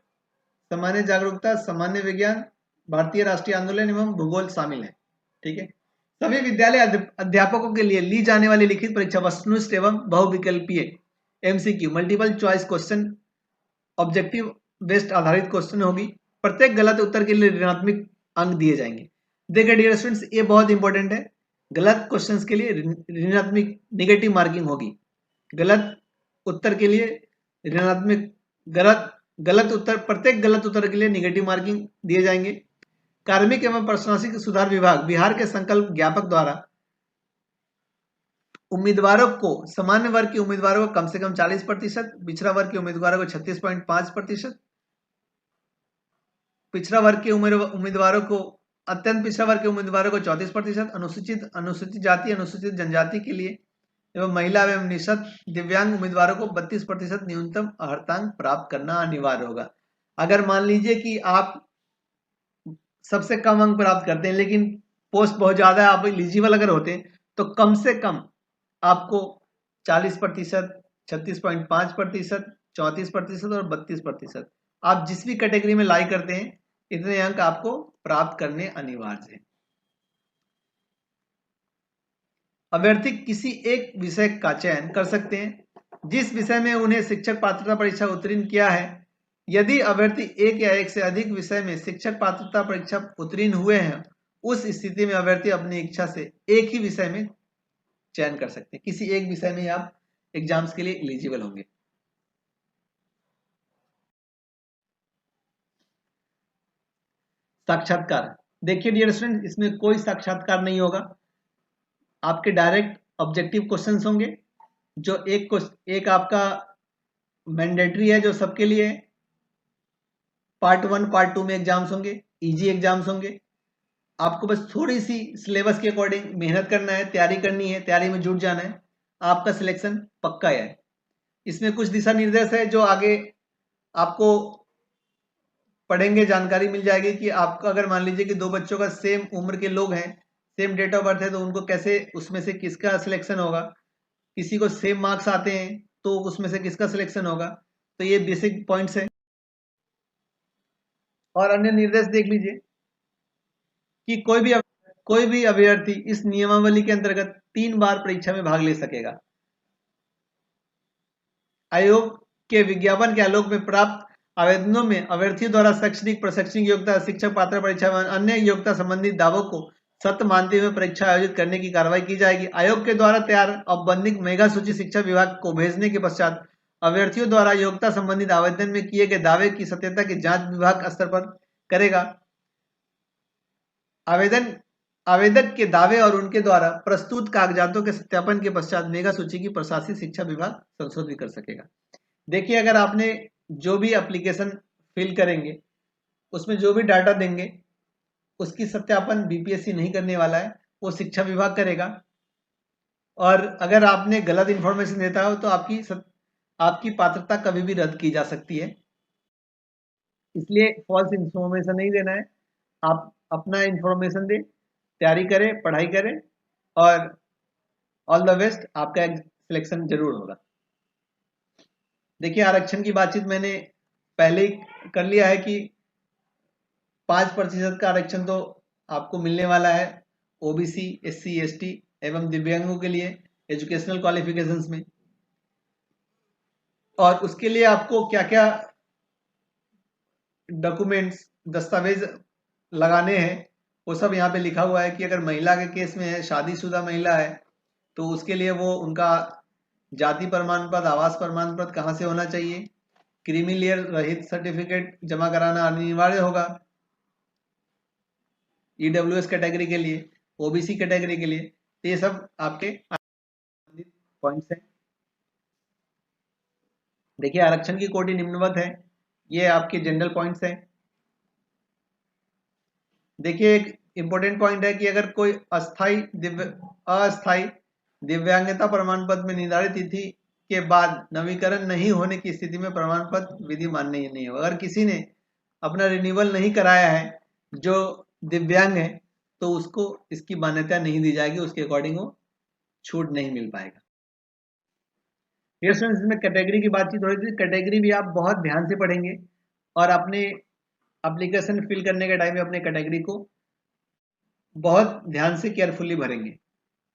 Speaker 1: सामान्य जागरूकता, सामान्य विज्ञान, भारतीय राष्ट्रीय आंदोलन एवं भूगोल शामिल है। ठीक है। सभी विद्यालय अध्यापकों के लिए ली जाने वाली लिखित परीक्षा वस्तुनिष्ठ एवं बहुविकल्पीय MCQ multiple choice question objective based आधारित क्वेश्चन होगी। प्रत्येक गलत उत्तर के लिए ऋणात्मक अंक दिए जाएंगे। देखिए डियर स्टूडेंट्स, ये बहुत इंपॉर्टेंट है। गलत क्वेश्चंस के लिए ऋणात्मक नेगेटिव मार्किंग होगी। गलत उत्तर के लिए ऋणात्मक, गलत उत्तर, प्रत्येक गलत उत्तर के लिए नेगेटिव मार्किंग दिए जाएंगे। कार्मिक एवं प्रशासनिक सुधार विभाग बिहार के संकल्प ज्ञापक द्वारा उम्मीदवारों को, सामान्य वर्ग के उम्मीदवारों को कम से कम 40%, पिछड़ा वर्ग के उम्मीदवारों को 36.5%, पिछड़ा वर्ग के उम्मीदवारों को, अत्यंत पिछड़ा वर्ग के उम्मीदवारों को 34%, अनुसूचित जाति, अनुसूचित जनजाति के लिए एवं महिला एवं निःशक्त दिव्यांग उम्मीदवारों को 32% न्यूनतम अर्हतांक प्राप्त करना अनिवार्य होगा। अगर मान लीजिए कि आप सबसे कम अंक प्राप्त करते हैं लेकिन पोस्ट बहुत ज्यादा है, आप एलिजिबल अगर होते हैं, तो कम से कम आपको 40%, 36.5%, 34% और 32%, आप जिस भी कैटेगरी में लाई करते हैं, इतने अंक आपको प्राप्त करने अनिवार्य है। अभ्यर्थी किसी एक विषय का चयन कर सकते हैं जिस विषय में उन्हें शिक्षक पात्रता परीक्षा उत्तीर्ण किया है। यदि अभ्यर्थी एक या एक से अधिक विषय में शिक्षक पात्रता परीक्षा उत्तीर्ण हुए हैं, उस स्थिति में अभ्यर्थी अपनी इच्छा से एक ही विषय में चयन कर सकते हैं। किसी एक विषय में आप एग्जाम्स के लिए एलिजिबल होंगे। साक्षात्कार, देखिए डियर स्टूडेंट, इसमें कोई साक्षात्कार नहीं होगा। आपके डायरेक्ट ऑब्जेक्टिव क्वेश्चंस होंगे जो एक आपका मैंडेटरी है जो सबके लिए। पार्ट 1 पार्ट 2 में एग्जाम्स होंगे, इजी एग्जाम्स होंगे। आपको बस थोड़ी सी सिलेबस के अकॉर्डिंग मेहनत करना है, तैयारी करनी है, तैयारी में जुट जाना है, आपका सिलेक्शन पक्का है। इसमें कुछ दिशा निर्देश है जो आगे आपको पढ़ेंगे, जानकारी मिल जाएगी कि आपका अगर मान लीजिए कि दो बच्चों का सेम उम्र के लोग हैं, सेम डेट ऑफ बर्थ है, तो उनको कैसे, उसमें से किसका सिलेक्शन होगा। किसी को सेम मार्क्स आते हैं तो उसमें से किसका सिलेक्शन होगा। तो ये बेसिक पॉइंट्स है। और अन्य निर्देश देख लीजिए कि कोई भी अभ्यर्थी इस नियमावली के अंतर्गत 3 बार परीक्षा में भाग ले सकेगा। आयोग के विज्ञापन के आलोक में प्राप्त आवेदनों में अभ्यर्थियों द्वारा शैक्षणिक, प्रशैक्षणिक योग्यता, शिक्षक पात्रता परीक्षा व अन्य योग्यता संबंधी दावों को सत्य मानते हुए परीक्षा आयोजित करने की कार्रवाई की जाएगी। आयोग के द्वारा तैयार औपबंधिक मेगा सूची शिक्षा विभाग को भेजने के पश्चात अभ्यर्थियों द्वारा योग्यता संबंधित आवेदन में किए गए दावे की सत्यता की जांच विभाग स्तर पर करेगा। आवेदक के दावे और उनके द्वारा प्रस्तुत कागजातों के सत्यापन के पश्चात मेगा सूची की प्रशासनिक शिक्षा विभाग संशोधित कर सकेगा। देखिए, अगर आपने जो भी एप्लीकेशन फिल करेंगे उसमें जो भी डाटा देंगे उसकी सत्यापन बीपीएससी नहीं करने वाला है, वो शिक्षा विभाग करेगा। और अगर आपने गलत इंफॉर्मेशन देता हो तो आपकी पात्रता कभी भी रद्द की जा सकती है। इसलिए फॉल्स इंफॉर्मेशन नहीं देना है। आप अपना इंफॉर्मेशन दें, तैयारी करें, पढ़ाई करें और ऑल द बेस्ट, आपका सिलेक्शन जरूर होगा। देखिए, आरक्षण की बातचीत मैंने पहले ही कर लिया है कि 5% का आरक्षण तो आपको मिलने वाला है ओबीसी, एससी, एसटी एवं दिव्यांगों के लिए एजुकेशनल क्वालिफिकेशंस में। और उसके लिए आपको क्या क्या डॉक्यूमेंट्स दस्तावेज लगाने हैं वो सब यहाँ पे लिखा हुआ है कि अगर महिला के केस में है, शादीशुदा महिला है, तो उसके लिए वो उनका जाति प्रमाण पत्र, आवास प्रमाण पत्र कहाँ से होना चाहिए, क्रीमी लेयर रहित सर्टिफिकेट जमा कराना अनिवार्य होगा ईडब्ल्यूएस कैटेगरी के लिए, ओबीसी कैटेगरी के लिए। तो ये सब आपके पॉइंट्स हैं। देखिए आरक्षण की कोटि निम्नवत है, ये आपके जनरल पॉइंट्स हैं। देखिए एक इंपॉर्टेंट पॉइंट है कि अगर कोई अस्थाई दिव्यांगता प्रमाण पत्र में निर्धारित तिथि के बाद नवीकरण नहीं होने की स्थिति में प्रमाण पत्र विधि मान्य नहीं होगा। अगर किसी ने अपना रिन्यूअल नहीं कराया है जो दिव्यांग है, तो उसको इसकी मान्यता नहीं दी जाएगी, उसके अकॉर्डिंग वो छूट नहीं मिल पाएगा। डियर स्टूडेंट्स, इसमें कैटेगरी की बातचीत हो रही थी। कैटेगरी भी आप बहुत ध्यान से पढ़ेंगे और अपने एप्लीकेशन फिल करने के टाइम में अपने कैटेगरी को बहुत ध्यान से केयरफुली भरेंगे,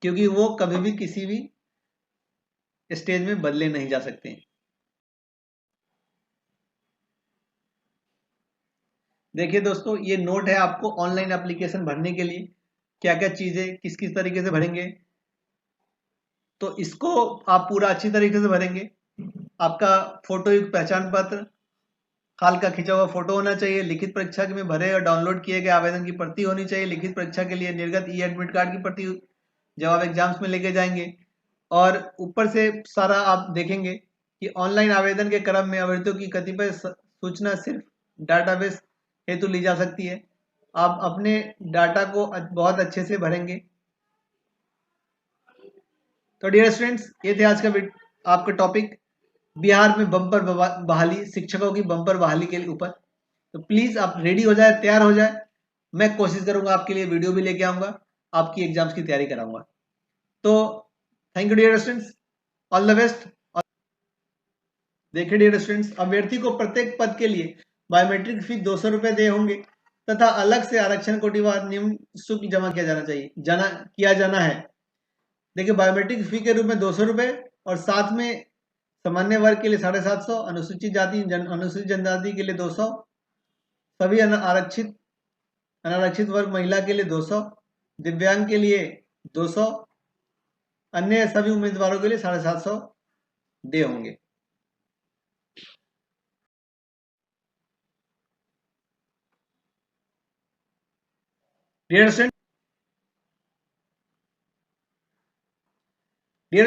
Speaker 1: क्योंकि वो कभी भी किसी भी स्टेज में बदले नहीं जा सकते हैं। देखिए दोस्तों, ये नोट है आपको ऑनलाइन एप्लीकेशन भरने के लिए क्या क्या चीजें किस किस तरीके से भरेंगे, तो इसको आप पूरा अच्छी तरीके से भरेंगे। आपका फोटो युक्त पहचान पत्र, हाल का खिंचा हुआ फोटो होना चाहिए, लिखित परीक्षा में भरे और डाउनलोड किए गए आवेदन की प्रति होनी चाहिए, लिखित परीक्षा के लिए निर्गत ई एडमिट कार्ड की प्रति जब आप एग्जाम्स में लेके जाएंगे। और ऊपर से सारा आप देखेंगे कि ऑनलाइन आवेदन के क्रम में अभ्यर्थियों की कतिपय सूचना सिर्फ डाटाबेस हेतु ली जा सकती है। आप अपने डाटा को बहुत अच्छे से भरेंगे। तो डियर स्टूडेंट्स, ये थे आज का आपका टॉपिक, बिहार में बम्पर बहाली, शिक्षकों की बम्पर बहाली के ऊपर। तो प्लीज आप रेडी हो जाए, तैयार हो जाए। मैं कोशिश करूंगा आपके लिए वीडियो भी लेके आऊंगा, आपकी एग्जाम्स की तैयारी कराऊंगा। तो thank you dear students, all the best. देखिए डियर स्टूडेंट्स, अभ्यर्थी को प्रत्येक पद के लिए बायोमेट्रिक फी 200 रुपए दे होंगे तथा अलग से आरक्षण कोटिवार निम्न शुल्क जमा किया जाना है। देखिए बायोमेट्रिक फी के रूप में 200 रुपए और साथ में सामान्य वर्ग के लिए 750, अनुसूचित जनजाति के लिए 200, सभी अनारक्षित वर्ग महिला के लिए 200, दिव्यांग के लिए 200, अन्य सभी उम्मीदवारों के लिए 750 दे होंगे। डियर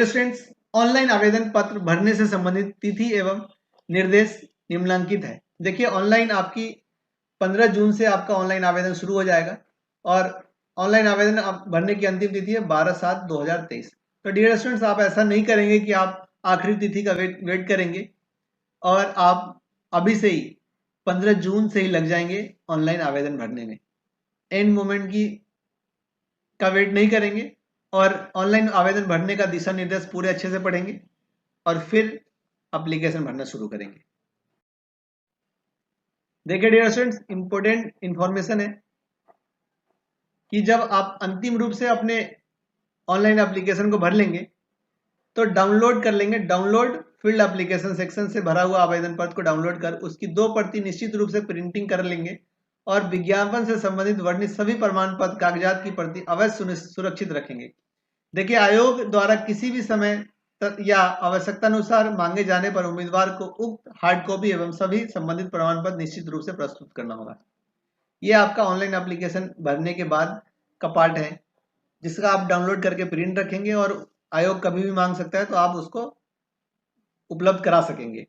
Speaker 1: स्टूडेंट्स, ऑनलाइन आवेदन पत्र भरने से संबंधित तिथि एवं निर्देश निम्नलिखित है। देखिए ऑनलाइन आपकी 15 जून से आपका ऑनलाइन आवेदन शुरू हो जाएगा और ऑनलाइन आवेदन भरने की अंतिम तिथि है 12/7/2023। तो डियर स्टूडेंट्स, आप ऐसा नहीं करेंगे कि आप आखिरी तिथि का वेट करेंगे और आप अभी से ही 15 जून से ही लग जाएंगे ऑनलाइन आवेदन भरने में। एंड मोमेंट का वेट नहीं करेंगे और ऑनलाइन आवेदन भरने का दिशा निर्देश पूरे अच्छे से पढ़ेंगे और फिर एप्लीकेशन भरना शुरू करेंगे। देखिए डियर स्टूडेंट्स, इंपॉर्टेंट इंफॉर्मेशन है कि जब आप अंतिम रूप से अपने ऑनलाइन एप्लीकेशन को भर लेंगे तो डाउनलोड कर लेंगे। डाउनलोड फील्ड एप्लीकेशन सेक्शन से भरा हुआ आवेदन पत्र को डाउनलोड कर उसकी 2 प्रति निश्चित रूप से प्रिंटिंग कर लेंगे और विज्ञापन से संबंधित वर्णित सभी प्रमाण पत्र कागजात की प्रति अवश्य सुरक्षित रखेंगे। देखिए आयोग द्वारा किसी भी समय या आवश्यकता अनुसार मांगे जाने पर उम्मीदवार को उक्त हार्ड कॉपी एवं सभी संबंधित प्रमाण पत्र निश्चित रूप से प्रस्तुत करना होगा। ये आपका ऑनलाइन एप्लीकेशन भरने के बाद का पार्ट है जिसका आप डाउनलोड करके प्रिंट रखेंगे और आयोग कभी भी मांग सकता है तो आप उसको उपलब्ध करा सकेंगे।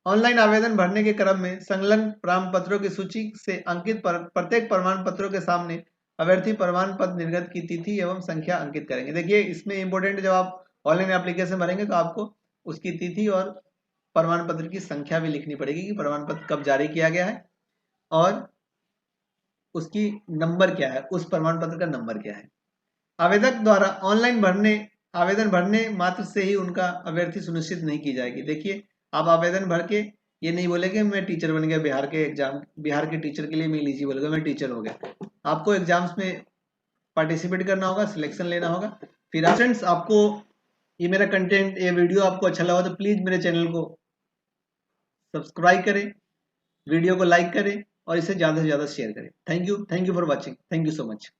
Speaker 1: ऑनलाइन आवेदन भरने के क्रम में संलग्न प्रमाण पत्रों की सूची से अंकित प्रत्येक प्रमाण पत्रों के सामने अभ्यर्थी प्रमाण पत्र निर्गत की तिथि एवं संख्या अंकित करेंगे। देखिए इसमें इंपॉर्टेंट, जब आप ऑनलाइन एप्लीकेशन भरेंगे तो आपको उसकी तिथि और प्रमाण पत्र की संख्या भी लिखनी पड़ेगी कि प्रमाण पत्र कब जारी किया गया है और उसकी नंबर क्या है, उस प्रमाण पत्र का नंबर क्या है। आवेदक द्वारा ऑनलाइन आवेदन भरने मात्र से ही उनका अभ्यर्थी सुनिश्चित नहीं की जाएगी। देखिए आप आवेदन भर के ये नहीं बोलेंगे मैं टीचर बन गया, बिहार के टीचर के लिए मैं एलिजिबल हो गया, मैं टीचर हो गया। आपको एग्जाम्स में पार्टिसिपेट करना होगा, सिलेक्शन लेना होगा। फिर फ्रेंड्स, आपको ये मेरा कंटेंट, ये वीडियो आपको अच्छा लगा तो प्लीज मेरे चैनल को सब्सक्राइब करें, वीडियो को लाइक करें और इसे ज़्यादा से ज़्यादा शेयर करें। Thank you for watching. Thank you so much.